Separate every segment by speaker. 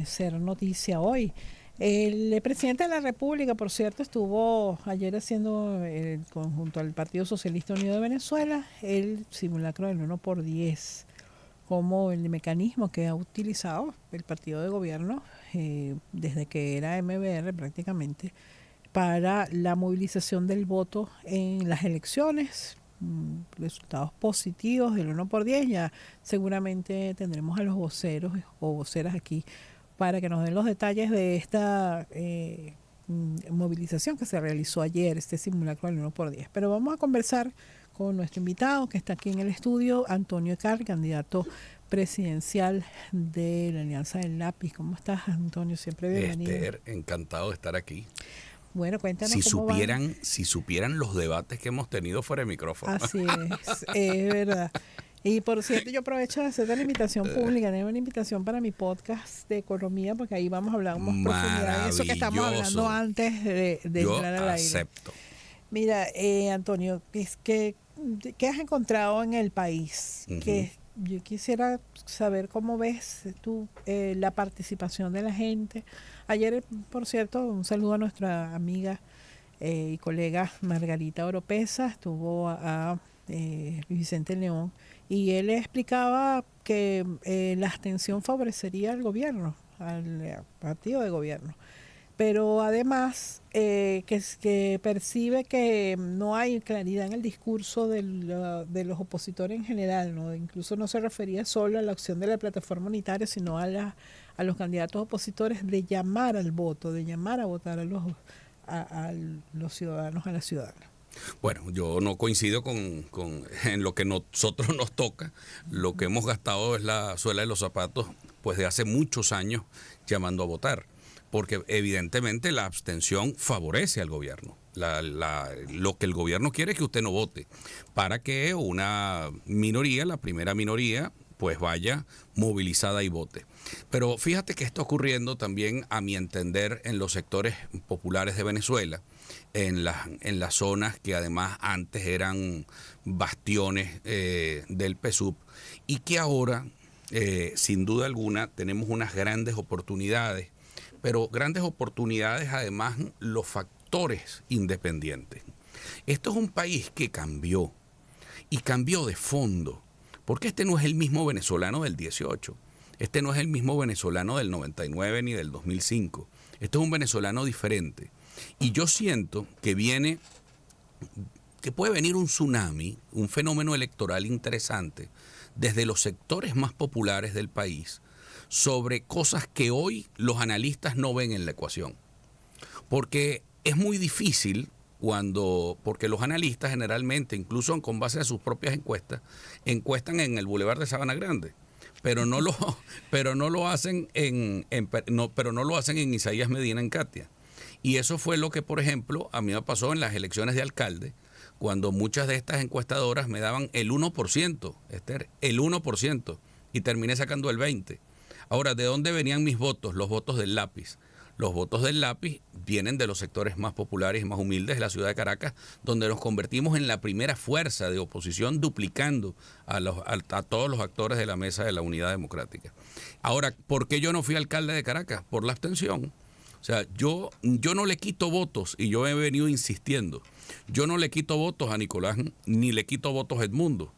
Speaker 1: ser noticia hoy. El presidente de la República, por cierto, estuvo ayer haciendo, conjunto al Partido Socialista Unido de Venezuela, el simulacro del 1 por 10 como el mecanismo que ha utilizado el partido de gobierno desde que era MBR prácticamente para la movilización del voto en las elecciones. Resultados positivos del 1 por 10. Ya seguramente tendremos a los voceros o voceras aquí para que nos den los detalles de esta movilización que se realizó ayer, este simulacro del 1 por 10. Pero vamos a conversar con nuestro invitado que está aquí en el estudio, Antonio Ecar, candidato presidencial de la Alianza del Lápiz. ¿Cómo estás, Antonio? Siempre bienvenido.
Speaker 2: Esther, encantado de estar aquí.
Speaker 1: Bueno, cuéntanos
Speaker 2: Si
Speaker 1: cómo van.
Speaker 2: supieran los debates que hemos tenido fuera de micrófono.
Speaker 1: Así es verdad. Y por cierto, yo aprovecho de hacer la invitación pública, tengo una invitación para mi podcast de economía, porque ahí vamos a hablar más profundidad de eso que estamos hablando antes de
Speaker 2: Yo
Speaker 1: entrar al aire.
Speaker 2: acepto.
Speaker 1: Mira, Antonio, ¿qué has encontrado en el país? Que yo quisiera saber cómo ves tú la participación de la gente. Ayer, por cierto, un saludo a nuestra amiga y colega Margarita Oropesa, estuvo a Vicente León, y él explicaba que la abstención favorecería al gobierno, al partido de gobierno, pero además que percibe que no hay claridad en el discurso de los opositores en general, ¿no? Incluso no se refería solo a la opción de la plataforma unitaria, sino a los candidatos opositores de llamar al voto, de llamar a votar a los ciudadanos, a la ciudadana.
Speaker 2: Bueno, yo no coincido en lo que nosotros nos toca. Lo que hemos gastado es la suela de los zapatos, pues de hace muchos años llamando a votar. Porque evidentemente la abstención favorece al gobierno. Lo que el gobierno quiere es que usted no vote, para que una minoría, la primera minoría, pues vaya movilizada y vote. Pero fíjate que está ocurriendo también, a mi entender, en los sectores populares de Venezuela, en las zonas que además antes eran bastiones del PSUV, y que ahora, sin duda alguna, tenemos unas grandes oportunidades, pero grandes oportunidades además los factores independientes. Esto es un país que cambió, y cambió de fondo, porque este no es el mismo venezolano del 18, este no es el mismo venezolano del 99 ni del 2005, este es un venezolano diferente. Y yo siento que puede venir un tsunami, un fenómeno electoral interesante, desde los sectores más populares del país, sobre cosas que hoy los analistas no ven en la ecuación. Porque es muy difícil porque los analistas generalmente, incluso con base a sus propias encuestas, encuestan en el Boulevard de Sabana Grande, pero no lo hacen en Isaías Medina, en Katia. Y eso fue lo que, por ejemplo, a mí me pasó en las elecciones de alcalde, cuando muchas de estas encuestadoras me daban el 1%, Esther, el 1%, y terminé sacando el 20%. Ahora, ¿de dónde venían mis votos? Los votos del lápiz. Los votos del lápiz vienen de los sectores más populares y más humildes de la ciudad de Caracas, donde nos convertimos en la primera fuerza de oposición, duplicando a todos los actores de la mesa de la unidad democrática. Ahora, ¿por qué yo no fui alcalde de Caracas? Por la abstención. O sea, yo no le quito votos, y yo he venido insistiendo, yo no le quito votos a Nicolás, ni le quito votos a Edmundo.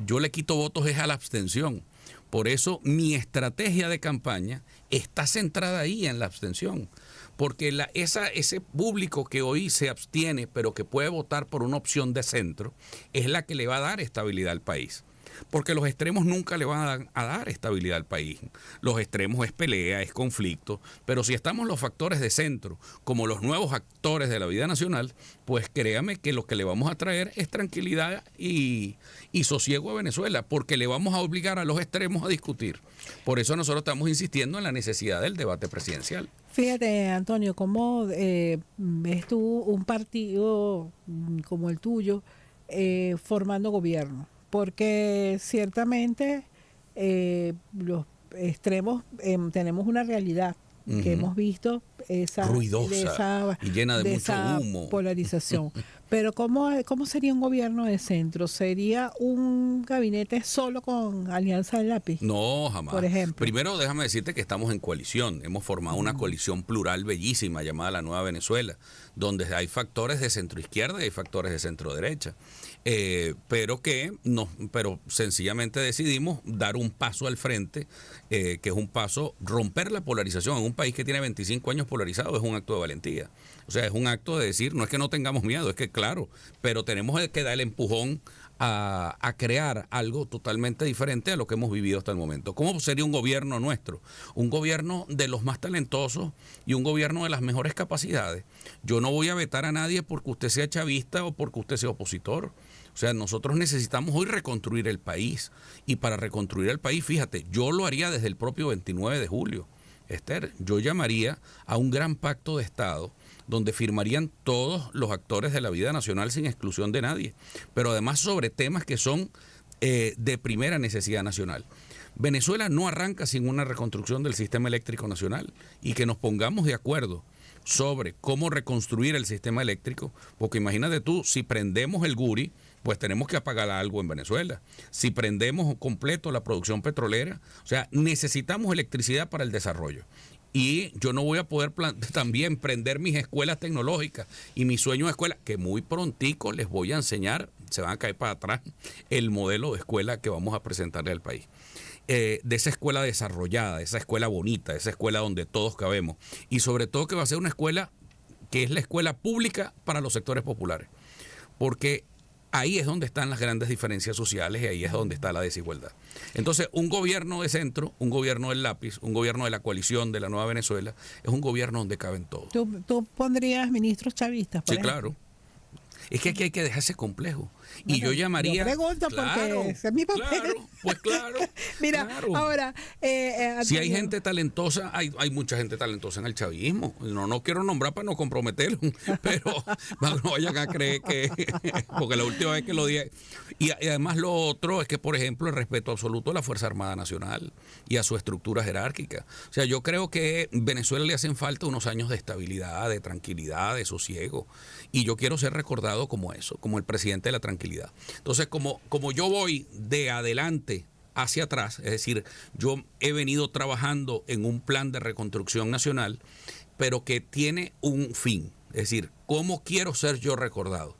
Speaker 2: Yo le quito votos es a la abstención. Por eso mi estrategia de campaña está centrada ahí en la abstención. Porque ese público que hoy se abstiene, pero que puede votar por una opción de centro, es la que le va a dar estabilidad al país. Porque los extremos nunca le van a dar estabilidad al país. Los extremos es pelea, es conflicto, pero si estamos los factores de centro como los nuevos actores de la vida nacional, pues créame que lo que le vamos a traer es tranquilidad y sosiego a Venezuela, porque le vamos a obligar a los extremos a discutir. Por eso nosotros estamos insistiendo en la necesidad del debate presidencial.
Speaker 1: Fíjate, Antonio, ¿cómo ves tú un partido como el tuyo formando gobierno? Porque ciertamente los extremos tenemos una realidad que hemos visto esa
Speaker 2: ruidosa y llena de mucho humo,
Speaker 1: polarización. Pero ¿cómo sería un gobierno de centro? ¿Sería un gabinete solo con Alianza del Lápiz?
Speaker 2: No, jamás.
Speaker 1: Por ejemplo.
Speaker 2: Primero, déjame decirte que estamos en coalición. Hemos formado una coalición plural bellísima llamada La Nueva Venezuela, donde hay factores de centro izquierda y hay factores de centro derecha. Pero sencillamente decidimos dar un paso al frente, que es un paso, romper la polarización. En un país que tiene 25 años polarizado es un acto de valentía. O sea, es un acto de decir, no es que no tengamos miedo, es que claro, pero tenemos que dar el empujón a crear algo totalmente diferente a lo que hemos vivido hasta el momento. ¿Cómo sería un gobierno nuestro? Un gobierno de los más talentosos y un gobierno de las mejores capacidades. Yo no voy a vetar a nadie porque usted sea chavista o porque usted sea opositor. O sea, nosotros necesitamos hoy reconstruir el país. Y para reconstruir el país, fíjate, yo lo haría desde el propio 29 de julio. Esther, yo llamaría a un gran pacto de Estado donde firmarían todos los actores de la vida nacional sin exclusión de nadie, pero además sobre temas que son de primera necesidad nacional. Venezuela no arranca sin una reconstrucción del sistema eléctrico nacional y que nos pongamos de acuerdo sobre cómo reconstruir el sistema eléctrico, porque imagínate tú, si prendemos el Guri, pues tenemos que apagar algo en Venezuela. Si prendemos completo la producción petrolera, o sea, necesitamos electricidad para el desarrollo. Y yo no voy a poder también prender mis escuelas tecnológicas y mi sueño de escuela, que muy prontico les voy a enseñar, se van a caer para atrás, el modelo de escuela que vamos a presentarle al país. De esa escuela desarrollada, de esa escuela bonita, de esa escuela donde todos cabemos. Y sobre todo que va a ser una escuela que es la escuela pública para los sectores populares. Porque ahí es donde están las grandes diferencias sociales y ahí es donde está la desigualdad. Entonces, un gobierno de centro, un gobierno del lápiz, un gobierno de la coalición de la Nueva Venezuela, es un gobierno donde caben todos.
Speaker 1: ¿Tú pondrías ministros chavistas, por ejemplo?
Speaker 2: Claro. Es que aquí hay que dejarse complejo. Y yo llamaría...
Speaker 1: Yo pregunto porque ese es mi papel.
Speaker 2: Claro.
Speaker 1: Mira,
Speaker 2: claro.
Speaker 1: Ahora...
Speaker 2: si hay gente talentosa, hay mucha gente talentosa en el chavismo. No quiero nombrar para no comprometerlo, pero no vayan a creer que... Porque la última vez que lo dije... Y además lo otro es que, por ejemplo, el respeto absoluto a la Fuerza Armada Nacional y a su estructura jerárquica. O sea, yo creo que a Venezuela le hacen falta unos años de estabilidad, de tranquilidad, de sosiego. Y yo quiero ser recordado como eso, como el presidente de la tranquilidad. Entonces, como yo voy de adelante hacia atrás, es decir, yo he venido trabajando en un plan de reconstrucción nacional, pero que tiene un fin. Es decir, ¿cómo quiero ser yo recordado?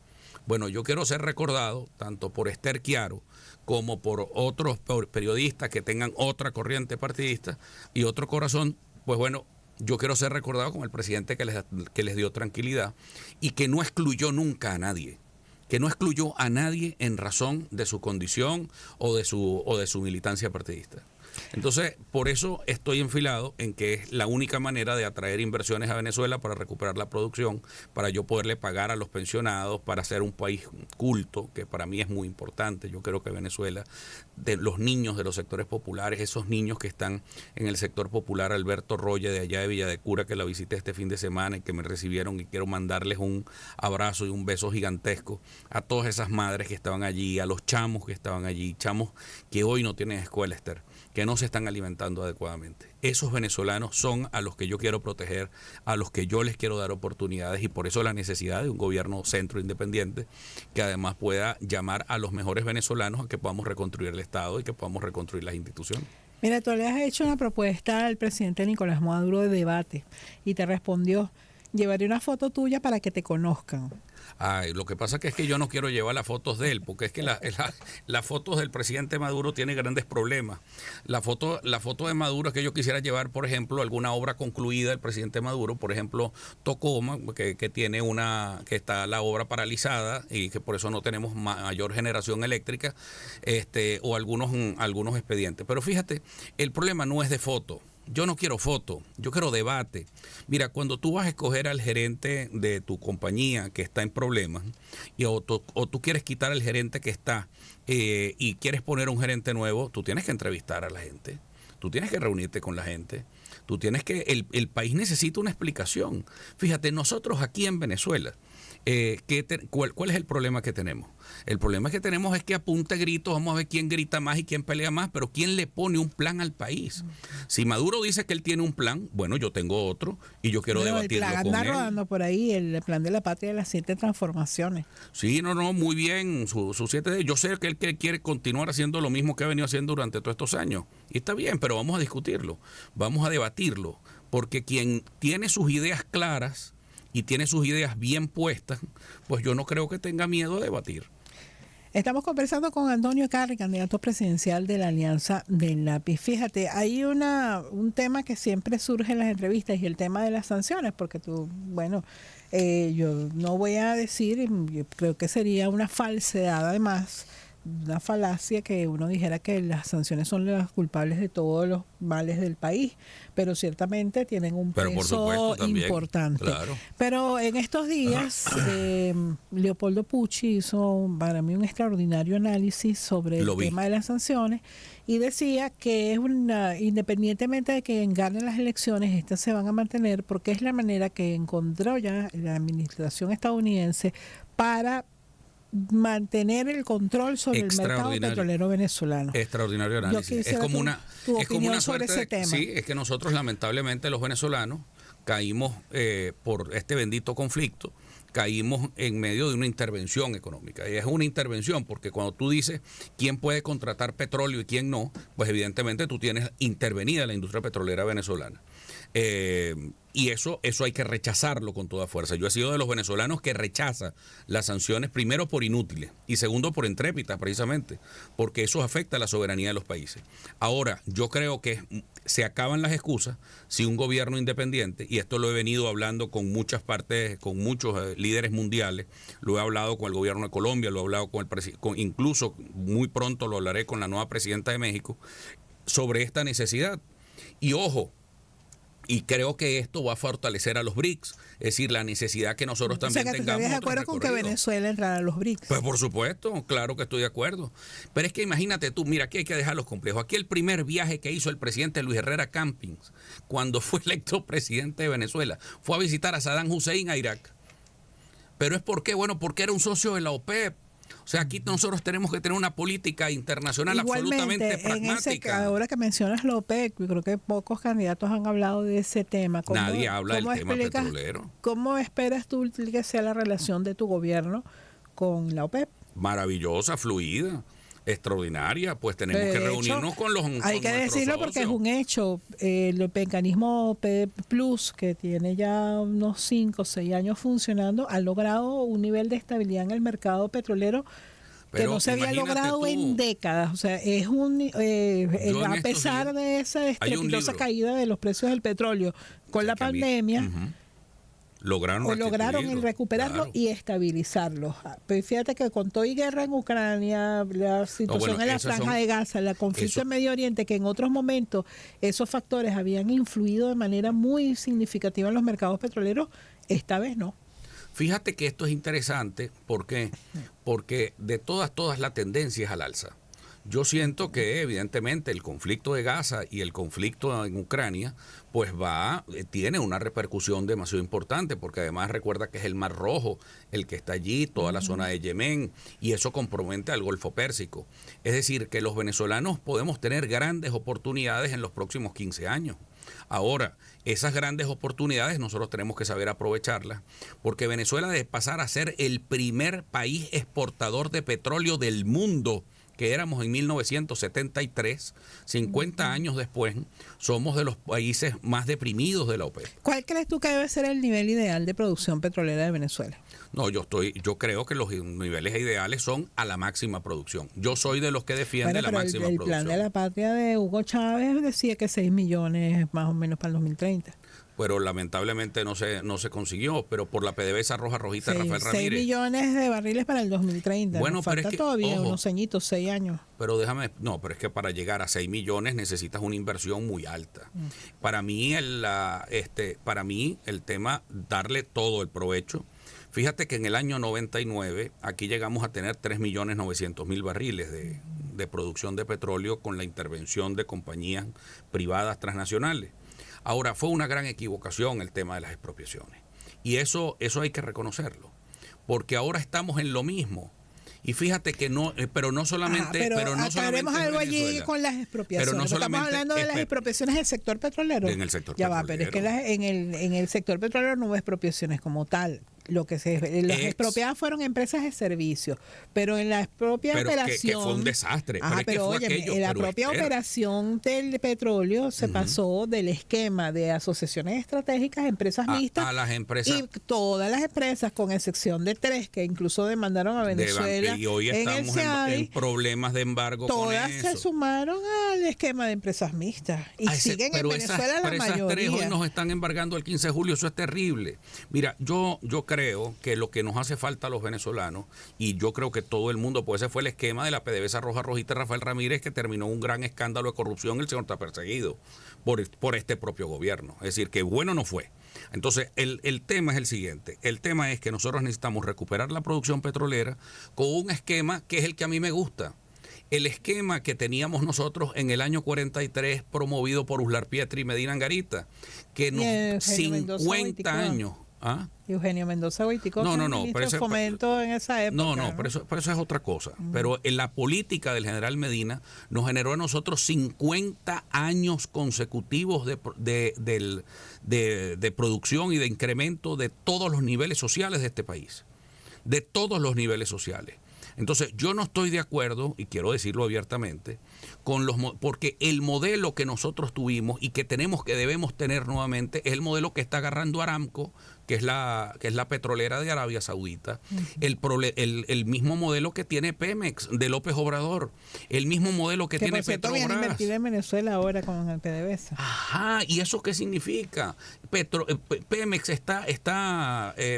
Speaker 2: Bueno, yo quiero ser recordado tanto por Esther Chiaro como por otros periodistas que tengan otra corriente partidista y otro corazón. Pues bueno, yo quiero ser recordado como el presidente que les dio tranquilidad y que no excluyó nunca a nadie. Que no excluyó a nadie en razón de su condición o de su militancia partidista. Entonces, por eso estoy enfilado en que es la única manera de atraer inversiones a Venezuela para recuperar la producción, para yo poderle pagar a los pensionados, para ser un país culto, que para mí es muy importante. Yo creo que Venezuela, de los niños de los sectores populares, esos niños que están en el sector popular, Alberto Roya de allá de Villa de Cura, que la visité este fin de semana y que me recibieron, y quiero mandarles un abrazo y un beso gigantesco a todas esas madres que estaban allí, a los chamos que estaban allí, chamos que hoy no tienen escuela, Esther, que no se están alimentando adecuadamente. Esos venezolanos son a los que yo quiero proteger, a los que yo les quiero dar oportunidades, y por eso la necesidad de un gobierno centro independiente que además pueda llamar a los mejores venezolanos a que podamos reconstruir el Estado y que podamos reconstruir las instituciones.
Speaker 1: Mira, tú le has hecho una propuesta al presidente Nicolás Maduro de debate y te respondió: llevaré una foto tuya para que te conozcan.
Speaker 2: Ay, lo que pasa es que yo no quiero llevar las fotos de él, porque es que las fotos del presidente Maduro tienen grandes problemas. La foto de Maduro es que yo quisiera llevar, por ejemplo, alguna obra concluida del presidente Maduro, por ejemplo, Tocoma, que está la obra paralizada y que por eso no tenemos mayor generación eléctrica, o algunos expedientes. Pero fíjate, el problema no es de foto. Yo no quiero foto, yo quiero debate. Mira, cuando tú vas a escoger al gerente de tu compañía que está en problemas, o tú quieres quitar al gerente que está y quieres poner un gerente nuevo, tú tienes que entrevistar a la gente, tú tienes que reunirte con la gente, el país necesita una explicación. Fíjate, nosotros aquí en Venezuela ¿Cuál es el problema que tenemos? El problema que tenemos es que a punta de gritos vamos a ver quién grita más y quién pelea más, pero quién le pone un plan al país. Si Maduro dice que él tiene un plan, bueno, yo tengo otro y yo quiero debatirlo con él.
Speaker 1: Anda rodando por ahí el plan de la patria de las 7 transformaciones.
Speaker 2: Sí, no, muy bien, sus 7 yo sé que él quiere continuar haciendo lo mismo que ha venido haciendo durante todos estos años. Y está bien, pero vamos a discutirlo, vamos a debatirlo, porque quien tiene sus ideas claras y tiene sus ideas bien puestas, pues yo no creo que tenga miedo a debatir.
Speaker 1: Estamos conversando con Antonio Carri, candidato presidencial de la Alianza del Lápiz. Fíjate, hay un tema que siempre surge en las entrevistas y el tema de las sanciones, porque yo no voy a decir, yo creo que sería una falsedad además, una falacia que uno dijera que las sanciones son las culpables de todos los males del país, pero ciertamente tienen un peso importante.
Speaker 2: Claro.
Speaker 1: Pero en estos días Leopoldo Pucci hizo para mí un extraordinario análisis sobre el tema de las sanciones y decía que es independientemente de que ganen las elecciones, estas se van a mantener porque es la manera que encontró ya la administración estadounidense para mantener el control sobre el mercado petrolero venezolano.
Speaker 2: Extraordinario análisis. Es como una
Speaker 1: sobre ese tema.
Speaker 2: Sí, es que nosotros lamentablemente los venezolanos caímos por este bendito conflicto, caímos en medio de una intervención económica. Y es una intervención porque cuando tú dices quién puede contratar petróleo y quién no, pues evidentemente tú tienes intervenida la industria petrolera venezolana. Y eso hay que rechazarlo con toda fuerza. Yo he sido de los venezolanos que rechaza las sanciones, primero por inútiles y segundo por intrépidas, precisamente, porque eso afecta a la soberanía de los países. Ahora, yo creo que se acaban las excusas si un gobierno independiente, y esto lo he venido hablando con muchas partes, con muchos líderes mundiales, lo he hablado con el gobierno de Colombia, lo he hablado incluso muy pronto lo hablaré con la nueva presidenta de México, sobre esta necesidad. Y ojo, y creo que esto va a fortalecer a los BRICS, es decir, la necesidad que nosotros también tengamos. O sea, que
Speaker 1: ¿estás de acuerdo con que Venezuela entrara a los BRICS?
Speaker 2: Pues por supuesto, claro que estoy de acuerdo. Pero es que imagínate tú, mira, aquí hay que dejar los complejos. Aquí el primer viaje que hizo el presidente Luis Herrera Campins, cuando fue electo presidente de Venezuela, fue a visitar a Saddam Hussein a Irak. ¿Pero es por qué? Bueno, porque era un socio de la OPEP. O sea, aquí nosotros tenemos que tener una política internacional absolutamente pragmática.
Speaker 1: Ahora que mencionas la OPEC, yo creo que pocos candidatos han hablado de ese tema.
Speaker 2: Nadie habla del tema petrolero.
Speaker 1: ¿Cómo esperas tú que sea la relación de tu gobierno con la OPEP?
Speaker 2: Maravillosa, fluida, extraordinaria. Pues tenemos que reunirnos con los
Speaker 1: hay que decirlo
Speaker 2: socios.
Speaker 1: Porque es un hecho. El mecanismo OPEP Plus, que tiene ya unos 5 o 6 años funcionando, ha logrado un nivel de estabilidad en el mercado petrolero que no se había logrado en décadas. O sea, es a pesar de esa estrepitosa caída de los precios del petróleo con la pandemia. Lograron recuperarlo, claro, y estabilizarlo. Pero fíjate que con todo y guerra en Ucrania, la situación en la Franja de Gaza, el conflicto en Medio Oriente, que en otros momentos esos factores habían influido de manera muy significativa en los mercados petroleros, esta vez no.
Speaker 2: Fíjate que esto es interesante, ¿por qué? Porque de todas la tendencia es al alza. Yo siento que evidentemente el conflicto de Gaza y el conflicto en Ucrania pues tiene una repercusión demasiado importante, porque además recuerda que es el Mar Rojo el que está allí, toda la zona de Yemen, y eso compromete al Golfo Pérsico. Es decir, que los venezolanos podemos tener grandes oportunidades en los próximos 15 años. Ahora, esas grandes oportunidades nosotros tenemos que saber aprovecharlas, porque Venezuela, de pasar a ser el primer país exportador de petróleo del mundo, que éramos en 1973, 50 años después, somos de los países más deprimidos de la OPEP.
Speaker 1: ¿Cuál crees tú que debe ser el nivel ideal de producción petrolera de Venezuela?
Speaker 2: No, yo creo que los niveles ideales son a la máxima producción. Yo soy de los que defiende la máxima producción.
Speaker 1: El plan de la patria de Hugo Chávez decía que 6 millones más o menos para el 2030.
Speaker 2: Pero lamentablemente no se consiguió, pero por la PDVSA rojita de Rafael Ramírez.
Speaker 1: 6 millones de barriles para el 2030.
Speaker 2: Bueno,
Speaker 1: falta
Speaker 2: pero es que,
Speaker 1: todavía unos añitos, 6 años.
Speaker 2: Pero pero es que para llegar a 6 millones necesitas una inversión muy alta. Para mí el tema, darle todo el provecho. Fíjate que en el año 99 aquí llegamos a tener 3.900.000 barriles de producción de petróleo con la intervención de compañías privadas transnacionales. Ahora, fue una gran equivocación el tema de las expropiaciones. Y eso hay que reconocerlo. porque ahora estamos en lo mismo. Y fíjate que no, pero no solamente, pero no solamente
Speaker 1: algo allí con las expropiaciones.
Speaker 2: Pero no
Speaker 1: estamos hablando de las expropiaciones del sector petrolero.
Speaker 2: En el sector
Speaker 1: ya
Speaker 2: petrolero.
Speaker 1: va, pero es que en el sector petrolero no hubo expropiaciones como tal. Las expropiadas fueron empresas de servicios, pero en la propia operación...
Speaker 2: que fue un desastre.
Speaker 1: Pero oye, en la propia operación del petróleo se pasó del esquema de asociaciones estratégicas a empresas mixtas.
Speaker 2: A las empresas.
Speaker 1: Y todas las empresas, con excepción de 3, que incluso demandaron a Venezuela.
Speaker 2: Y hoy estamos en problemas de embargo con eso.
Speaker 1: Todas se sumaron al esquema de empresas mixtas. Y siguen en Venezuela la mayoría.
Speaker 2: Esas 3 hoy nos están embargando el 15 de julio. Eso es terrible. Mira, yo creo que lo que nos hace falta a los venezolanos, y yo creo que todo el mundo, pues ese fue el esquema de la PDVSA Roja Rojita Rafael Ramírez, que terminó un gran escándalo de corrupción. El señor está perseguido por este propio gobierno. Es decir, que bueno no fue. Entonces, el tema es el siguiente. El tema es que nosotros necesitamos recuperar la producción petrolera con un esquema que es el que a mí me gusta. El esquema que teníamos nosotros en el año 43, promovido por Uslar Pietri y Medina Angarita, que nos 50 años... ¿Ah?
Speaker 1: Eugenio Mendoza Huitico,
Speaker 2: pero eso,
Speaker 1: fomento en esa época.
Speaker 2: Pero eso es otra cosa. Pero en la política del general Medina nos generó a nosotros 50 años consecutivos de producción y de incremento de todos los niveles sociales de este país. De todos los niveles sociales. Entonces, yo no estoy de acuerdo, y quiero decirlo abiertamente, porque el modelo que nosotros tuvimos y que debemos tener nuevamente es el modelo que está agarrando Aramco, que es la petrolera de Arabia Saudita, el mismo modelo que tiene Pemex de López Obrador, el mismo modelo que tiene Petrobras.
Speaker 1: Viene a invertir en Venezuela ahora con el PDVSA.
Speaker 2: Ajá, ¿y eso qué significa? Pemex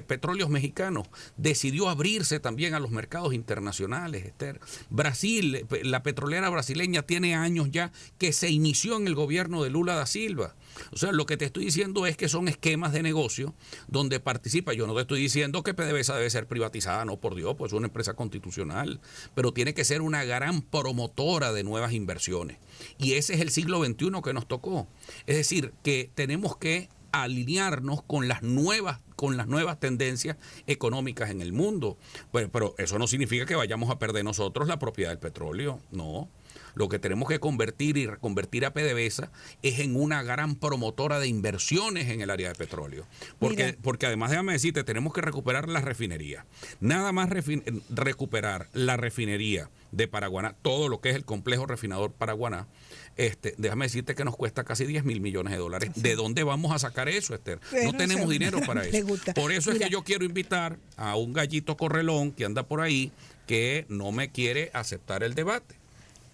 Speaker 2: Petróleos Mexicanos decidió abrirse también a los mercados internacionales, Esther. Brasil, la petrolera brasileña tiene años ya que se inició en el gobierno de Lula da Silva. O sea, lo que te estoy diciendo es que son esquemas de negocio donde participa. Yo no te estoy diciendo que PDVSA debe ser privatizada, no, por Dios, pues es una empresa constitucional, pero tiene que ser una gran promotora de nuevas inversiones. Y ese es el siglo XXI que nos tocó. Es decir, que tenemos que alinearnos con las nuevas tendencias económicas en el mundo. Bueno, pero eso no significa que vayamos a perder nosotros la propiedad del petróleo, no. Lo que tenemos que convertir y reconvertir a PDVSA es en una gran promotora de inversiones en el área de petróleo. Porque además, déjame decirte, tenemos que recuperar la refinería. Nada más recuperar la refinería de Paraguaná, todo lo que es el complejo refinador Paraguaná, déjame decirte que nos cuesta casi 10 mil millones de dólares. ¿De dónde vamos a sacar eso, Esther? No tenemos dinero para eso. Por eso es que yo quiero invitar a un gallito correlón que anda por ahí que no me quiere aceptar el debate.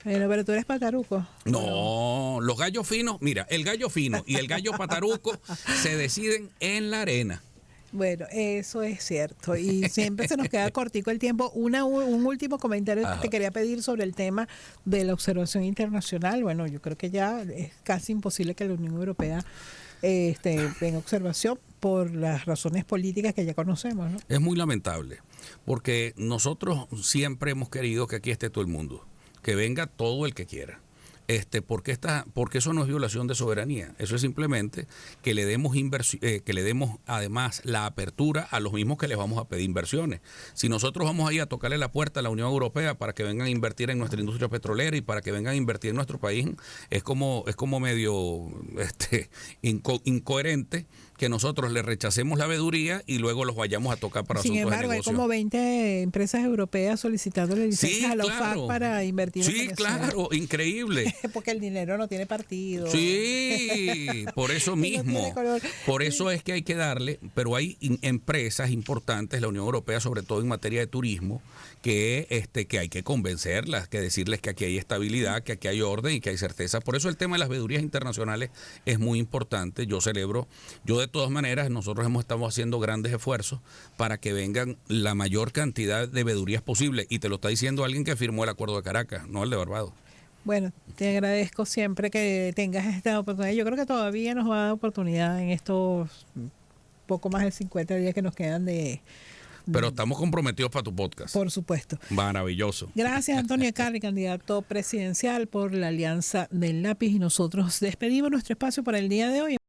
Speaker 1: Pero tú eres pataruco.
Speaker 2: No, los gallos finos, mira, el gallo fino y el gallo pataruco se deciden en la arena.
Speaker 1: Bueno, eso es cierto. Y siempre se nos queda cortico el tiempo. Un último comentario que te quería pedir sobre el tema de la observación internacional. Bueno, yo creo que ya es casi imposible que la Unión Europea tenga observación por las razones políticas que ya conocemos, ¿no?
Speaker 2: Es muy lamentable, porque nosotros siempre hemos querido que aquí esté todo el mundo, que venga todo el que quiera. Porque eso no es violación de soberanía, eso es simplemente que le demos además la apertura a los mismos que les vamos a pedir inversiones. Si nosotros vamos a ir a tocarle la puerta a la Unión Europea para que vengan a invertir en nuestra industria petrolera y para que vengan a invertir en nuestro país, es como medio incoherente que nosotros le rechacemos la veeduría y luego los vayamos a tocar para asuntos de negocio. Sin embargo,
Speaker 1: hay como 20 empresas europeas solicitándole licencias a la OFAC para invertir en Venezuela.
Speaker 2: Sí, claro, increíble.
Speaker 1: Porque el dinero no tiene partido.
Speaker 2: Sí, por eso mismo. Por eso es que hay que darle, pero hay empresas importantes, la Unión Europea, sobre todo en materia de turismo, que hay que convencerlas, que decirles que aquí hay estabilidad, que aquí hay orden y que hay certeza. Por eso el tema de las veedurías internacionales es muy importante. Yo de todas maneras, nosotros estamos haciendo grandes esfuerzos para que vengan la mayor cantidad de veedurías posible. Y te lo está diciendo alguien que firmó el Acuerdo de Caracas, no el de Barbados.
Speaker 1: Bueno, te agradezco siempre que tengas esta oportunidad. Yo creo que todavía nos va a dar oportunidad en estos poco más de 50 días que nos quedan
Speaker 2: Pero estamos comprometidos para tu podcast.
Speaker 1: Por supuesto.
Speaker 2: Maravilloso.
Speaker 1: Gracias, Antonio Carri, candidato presidencial por la Alianza del Lápiz. Y nosotros despedimos nuestro espacio para el día de hoy.